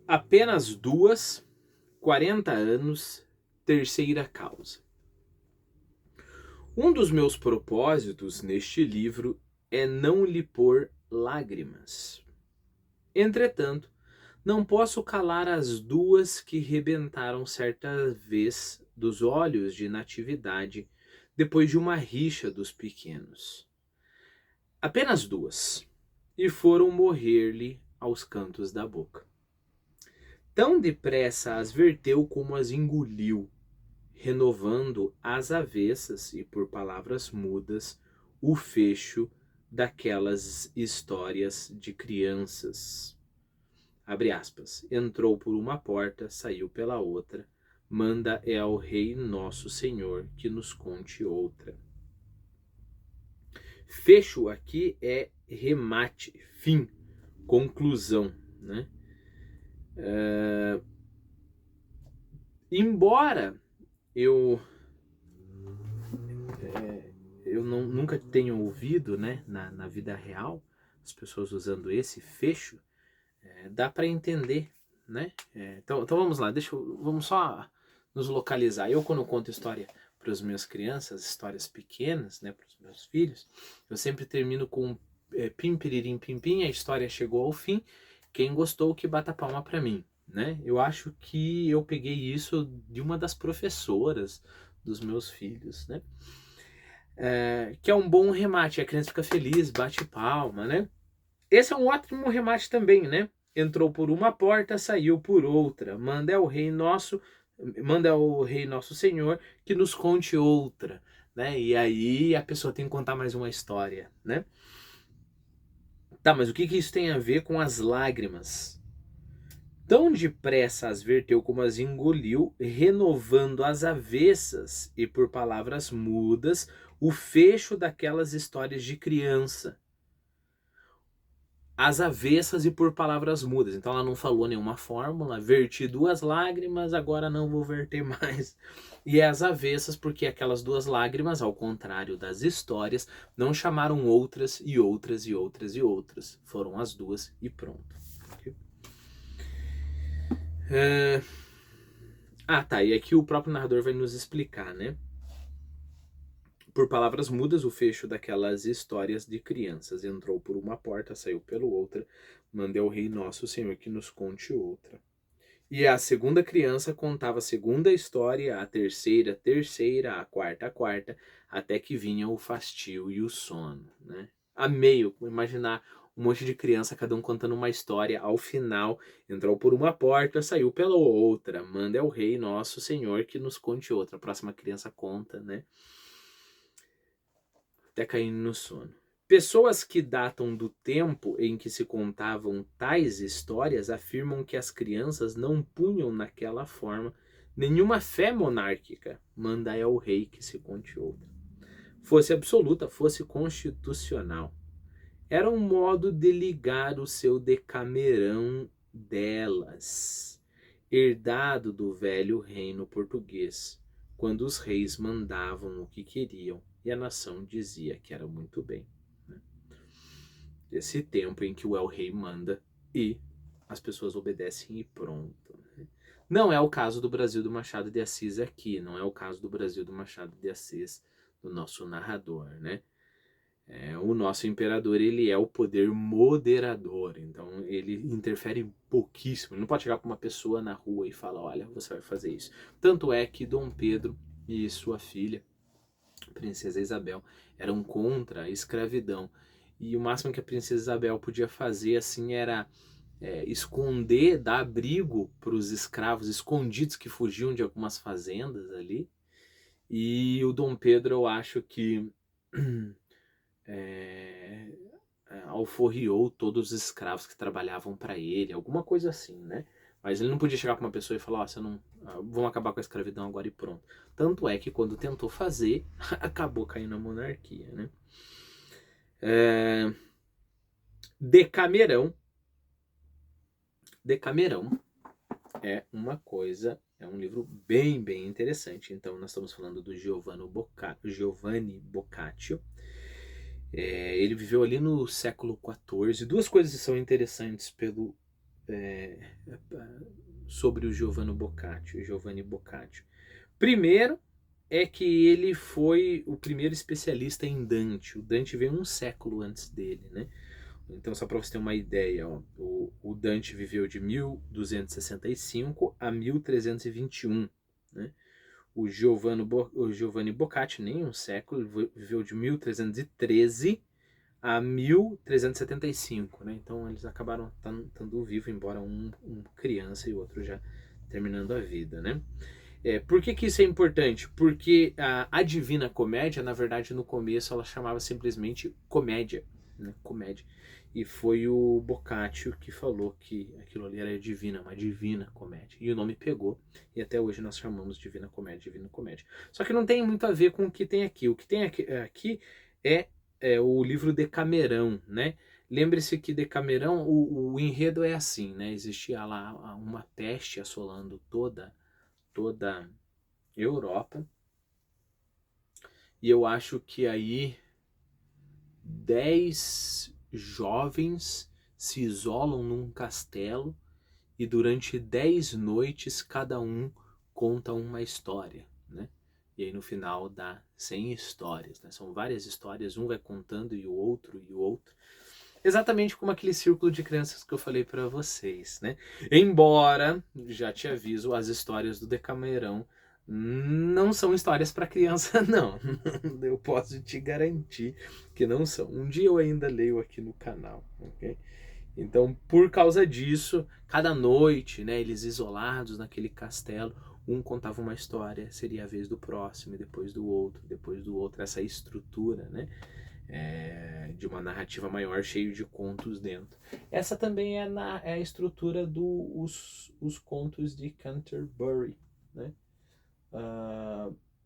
Apenas duas, 40 anos, terceira causa. Um dos meus propósitos neste livro é não lhe pôr lágrimas. Entretanto, não posso calar as duas que rebentaram certa vez dos olhos de Natividade depois de uma rixa dos pequenos. Apenas duas, e foram morrer-lhe aos cantos da boca. Tão depressa as verteu como as engoliu, renovando às avessas e por palavras mudas o fecho daquelas histórias de crianças. Abre aspas. Entrou por uma porta, saiu pela outra. Manda é ao Rei nosso Senhor que nos conte outra. Fecho aqui é remate, fim, conclusão, né? Embora eu nunca tenha ouvido, né, na vida real, as pessoas usando esse fecho, dá para entender, né? Então vamos lá, vamos só nos localizar. Eu, quando conto história para as minhas crianças, histórias pequenas, né, para os meus filhos, eu sempre termino com pim, piririm, pim, pim, a história chegou ao fim, quem gostou que bata palma para mim, né? Eu acho que eu peguei isso de uma das professoras dos meus filhos, né? Que é um bom remate, a criança fica feliz, bate palma, né? Esse é um ótimo remate também, né? Entrou por uma porta, saiu por outra. Manda ao Rei Nosso Senhor que nos conte outra, né? E aí a pessoa tem que contar mais uma história, né? Tá, mas o que isso tem a ver com as lágrimas? Tão depressa as verteu como as engoliu, renovando às avessas e por palavras mudas o fecho daquelas histórias de criança. Às avessas e por palavras mudas. Então ela não falou nenhuma fórmula, verti duas lágrimas, agora não vou verter mais. E é às avessas porque aquelas duas lágrimas, ao contrário das histórias, não chamaram outras e outras e outras e outras. Foram as duas e pronto. Tá, e aqui o próprio narrador vai nos explicar, né? Por palavras mudas, o fecho daquelas histórias de crianças. Entrou por uma porta, saiu pela outra. Manda ao Rei Nosso Senhor que nos conte outra. E a segunda criança contava a segunda história, a terceira, a quarta, até que vinha o fastio e o sono, né? Amei imaginar um monte de criança, cada um contando uma história. Ao final, entrou por uma porta, saiu pela outra. Manda ao Rei Nosso Senhor que nos conte outra. A próxima criança conta, né? Até caindo no sono. Pessoas que datam do tempo em que se contavam tais histórias afirmam que as crianças não punham naquela forma nenhuma fé monárquica, manda é o rei que se conte outra. Fosse absoluta, fosse constitucional. Era um modo de ligar o seu decamerão delas, herdado do velho reino português, quando os reis mandavam o que queriam e a nação dizia que era muito bem. Esse tempo em que o El-Rei manda e as pessoas obedecem e pronto. Não é o caso do Brasil do Machado de Assis aqui, não é o caso do Brasil do Machado de Assis, do nosso narrador, né? O nosso imperador, ele é o poder moderador, então ele interfere pouquíssimo. Ele não pode chegar para uma pessoa na rua e falar, olha, você vai fazer isso. Tanto é que Dom Pedro e sua filha, Princesa Isabel, eram contra a escravidão. E o máximo que a Princesa Isabel podia fazer assim era esconder, dar abrigo para os escravos escondidos que fugiam de algumas fazendas ali. E o Dom Pedro, eu acho que alforriou todos os escravos que trabalhavam para ele, alguma coisa assim, né? Mas ele não podia chegar para uma pessoa e falar, ó, você não, vamos acabar com a escravidão agora e pronto. Tanto é que quando tentou fazer, acabou caindo na monarquia, né? Decamerão. Decamerão é uma coisa, é um livro bem, bem interessante. Então nós estamos falando do Giovanni Boccaccio. Ele viveu ali no século XIV. Duas coisas são interessantes pelo sobre o Giovanni Boccaccio. Primeiro é que ele foi o primeiro especialista em Dante. O Dante veio um século antes dele, né? Então, só para você ter uma ideia, ó, o Dante viveu de 1265 a 1321, né? O Giovanni Boccaccio, nem um século, viveu de 1313 a 1375, né? Então eles acabaram estando vivos, embora um criança e o outro já terminando a vida, né? Por que isso é importante? Porque a Divina Comédia, na verdade, no começo ela chamava simplesmente comédia, né? Comédia. E foi o Boccaccio que falou que aquilo ali era divina, uma divina comédia. E o nome pegou, e até hoje nós chamamos Divina Comédia, Divina Comédia. Só que não tem muito a ver com o que tem aqui. O que tem aqui é o livro Decamerão, né? Lembre-se que Decamerão, o enredo é assim, né? Existia lá uma peste assolando toda Europa, e eu acho que aí 10 jovens se isolam num castelo e durante 10 noites cada um conta uma história, né? E aí no final dá 100 histórias, né? São várias histórias, um vai contando e o outro. Exatamente como aquele círculo de crianças que eu falei para vocês, né? Embora, já te aviso, as histórias do Decamerão não são histórias para criança, não. Eu posso te garantir que não são. Um dia eu ainda leio aqui no canal, ok? Então, por causa disso, cada noite, né, eles isolados naquele castelo, um contava uma história, seria a vez do próximo, depois do outro, essa estrutura, né? De uma narrativa maior, cheio de contos dentro. Essa também é a estrutura dos os contos de Canterbury, né?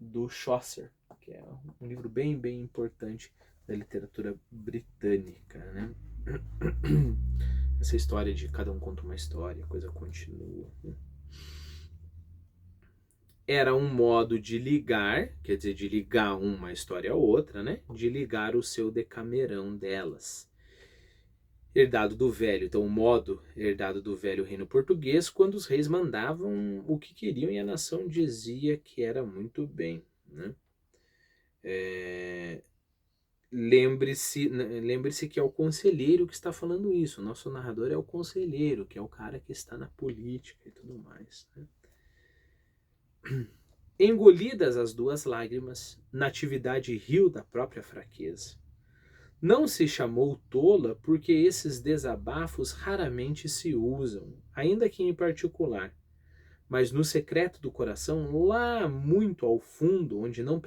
Do Chaucer, que é um livro bem, bem importante da literatura britânica, né? Essa história de cada um conta uma história, a coisa continua, né? Era um modo de ligar, quer dizer, de ligar uma história a outra, né? De ligar o seu Decamerão delas. Herdado do velho, então o modo herdado do velho reino português, quando os reis mandavam o que queriam e a nação dizia que era muito bem, né? Lembre-se que é o conselheiro que está falando isso. O nosso narrador é o conselheiro, que é o cara que está na política e tudo mais, né? Engolidas as duas lágrimas, Natividade riu da própria fraqueza. Não se chamou tola porque esses desabafos raramente se usam, ainda que em particular. Mas no secreto do coração, lá muito ao fundo, onde não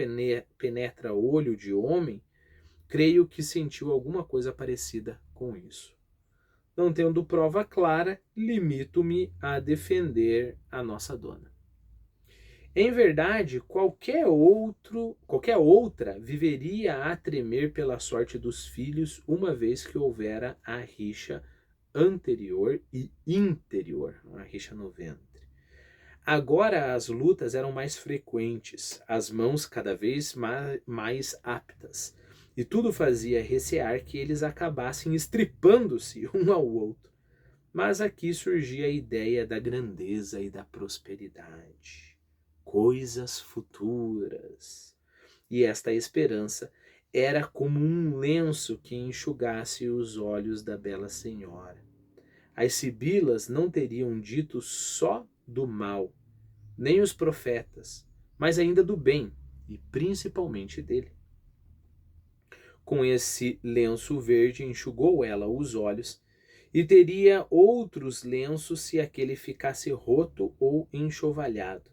penetra olho de homem, creio que sentiu alguma coisa parecida com isso. Não tendo prova clara, limito-me a defender a nossa dona. Em verdade, qualquer outra viveria a tremer pela sorte dos filhos, uma vez que houvera a rixa anterior e interior, a rixa no ventre. Agora as lutas eram mais frequentes, as mãos cada vez mais aptas, e tudo fazia recear que eles acabassem estripando-se um ao outro. Mas aqui surgia a ideia da grandeza e da prosperidade. Coisas futuras. E esta esperança era como um lenço que enxugasse os olhos da bela senhora. As sibilas não teriam dito só do mal, nem os profetas, mas ainda do bem, e principalmente dele. Com esse lenço verde enxugou ela os olhos, e teria outros lenços se aquele ficasse roto ou enxovalhado.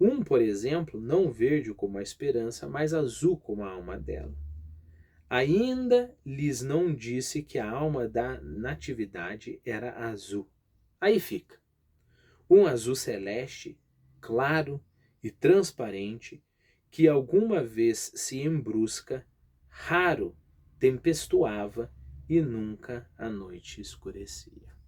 Um, por exemplo, não verde como a esperança, mas azul como a alma dela. Ainda lhes não disse que a alma da Natividade era azul. Aí fica. Um azul celeste, claro e transparente, que alguma vez se embrusca, raro tempestuava e nunca a noite escurecia.